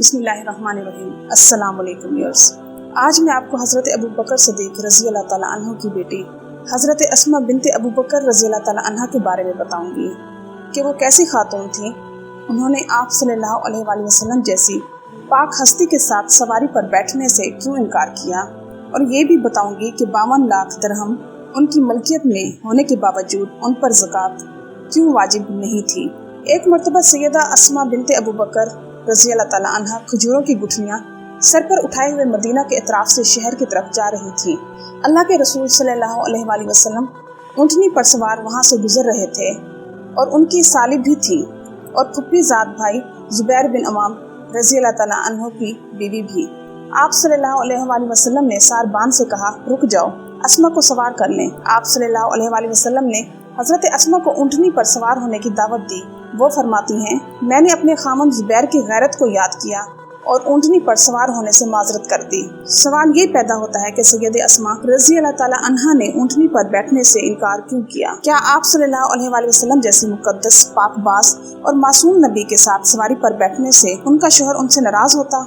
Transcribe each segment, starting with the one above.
बिस्मिल्लाहिर्रहमानिर्रहीम। अस्सलाम वालेकुम व्यूअर्स। आज मैं आपको हज़रत अबू बकर सिद्दीक़ रज़ी अल्लाह ताला अन्हु की बेटी हज़रत अस्मा बिन्ते अबू बकर रज़ी अल्लाह ताला अन्हा के बारे में बताऊंगी कि वो कैसी खातून थी। उन्होंने आप सल्लल्लाहु अलैहि वसल्लम जैसी पाक हस्ती के साथ सवारी पर बैठने से क्यों इनकार किया, और ये भी बताऊंगी कि 52 लाख दिरहम उनकी मलकियत में होने के बावजूद उन पर ज़कात क्यों वाजिब नहीं थी। एक मरतबा सैयदा अस्मा बिन्ते अबू बकर रज़ी अल्लाह ताला अन्हा खजूरों की गुठलियाँ सर पर उठाए हुए मदीना के इतराफ से शहर की तरफ जा रही थी। अल्लाह के रसूल सल्लल्लाहु अलैहि वसल्लम ऊँटनी पर सवार वहाँ से गुजर रहे थे और उनकी साली भी थी और फुप्पी ज़ाद भाई ज़ुबैर बिन अवाम रज़ी अल्लाह ताला अन्हु की बीवी भी। आप सल्लल्लाहु अलैहि वसल्लम ने सारबान से कहा, रुक जाओ, अस्मा को सवार कर लें। आप सल्लल्लाहु अलैहि वसल्लम ने हज़रत अस्मा को ऊँटनी पर सवार होने की दावत दी। वो फरमाती हैं, मैंने अपने खामन ज़ुबैर की गैरत को याद किया और ऊँटनी पर सवार होने से माजरत कर दी। सवाल ये पैदा होता है कि सैयद अस्मा रज़ी अल्लाह ताला अन्हा ने ऊँटनी पर बैठने से इनकार क्यों किया। क्या आप सल्लल्लाहु अलैहि वसल्लम जैसी मुकद्दस, पाकबाज और मासूम नबी के साथ सवारी पर बैठने से उनका शौहर उनसे नाराज होता?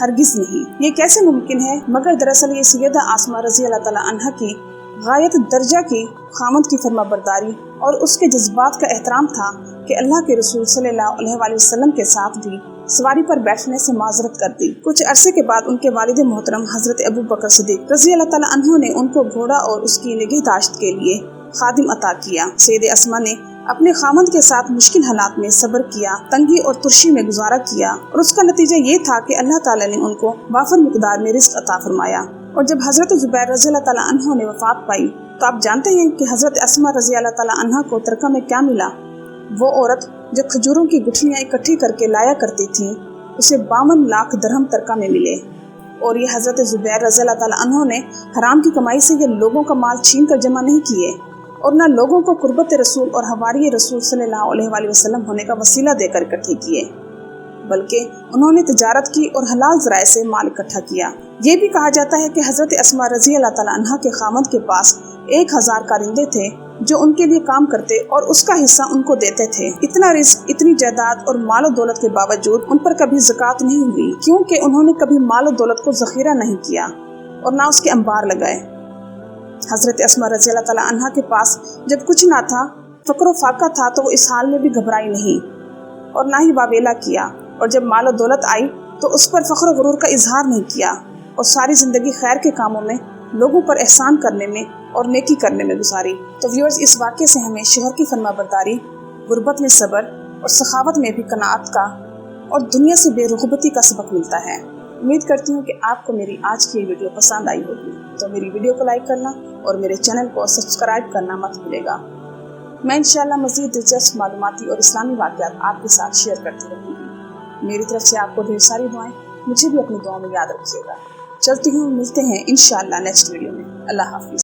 हरगिज नहीं। ये कैसे मुमकिन है? मगर दरअसल ये सैयदा अस्मा रज़ी अल्लाह ताला अन्हा की गायत दर्जा की खामद की फरमाबरदारी और उसके जज्बात का एहतराम था कि अल्लाह के रसूल सल्लल्लाहु अलैहि वसल्लम के साथ भी सवारी पर बैठने से माजरत कर दी। कुछ अरसे के बाद उनके वालिद मोहतरम हज़रत अबू बकर सिद्दीक़ रज़ी अल्लाह ताला अन्हु ने उनको घोड़ा और उसकी निगहदाश्त के लिए खादिम अता किया। सैयद अस्मा ने अपने खामद के साथ मुश्किल हालात में सब्र किया, तंगी और तुर्शी में गुजारा किया, और उसका नतीजा ये था कि अल्लाह ताला ने उनको वाफर मिकदार में रिज़्क़ अता फरमाया। और जब हज़रत ज़ुबैर रज़ी अल्लाह ताला अन्हु ने वफ़ात पाई तो आप जानते हैं कि हज़रत अस्मा रज़ी अल्लाह ताला अन्हा को तरका में क्या मिला। वो औरत जो खजूरों की गुठलियाँ इकट्ठी करके लाया करती थी, उसे 52 लाख दिरहम तरका में मिले। और ये हज़रत ज़ुबैर रज़ी अल्लाह ताला अन्हु ने हराम की कमाई से ये लोगों का माल छीन कर जमा नहीं किए और न लोगों को कुर्बत रसूल और हवारी रसूल सल्लल्लाहु अलैहि वसल्लम होने का वसीला देकर इकट्ठे किए, बल्कि उन्होंने तिजारत की और हलाल ज़राए से माल इकट्ठा किया। ये भी कहा जाता है कि हज़रत अस्मा रज़ी अल्लाह ताला अन्हा के खामद के पास 1000 कारिंदे थे जो उनके लिए काम करते और उसका हिस्सा उनको देते थे। इतना रिज़्क़, इतनी जायदाद और माल दौलत के बावजूद उन पर कभी ज़कात नहीं हुई, क्योंकि उन्होंने कभी माल दौलत को ज़ख़ीरा नहीं किया और ना उसके अंबार लगाए। हज़रत अस्मा रज़ी अल्लाह ताला अन्हा के पास जब कुछ ना था, फ़क्र फाका था, तो वो इस हाल में भी घबराई नहीं और ना ही वावेला किया, और जब माल दौलत आई तो उस पर फ़ख्र गुरूर का इजहार नहीं किया और सारी ज़िंदगी खैर के कामों में, लोगों पर एहसान करने में और नेकी करने में गुजारी। तो व्यूअर्स, इस वाक़े से हमें शोहर की फरमाबरदारी, गुर्बत में सब्र और सखावत में भी कनाअत का और दुनिया से बेरुग़बती का सबक मिलता है। उम्मीद करती हूँ कि आपको मेरी आज की वीडियो पसंद आई होगी, तो मेरी वीडियो को लाइक करना और मेरे चैनल को सब्सक्राइब करना मत भूलिएगा। मैं इंशाअल्लाह मज़ीद दिलचस्प मालूमाती और इस्लामी वाक़यात आपके साथ शेयर करती रहूँगी। मेरी तरफ से आपको ढेर सारी दुआएं, मुझे भी अपनी दुआओं में याद रखिएगा। चलती हूँ, मिलते हैं इंशाअल्लाह नेक्स्ट वीडियो में। अल्लाह हाफ़िज़।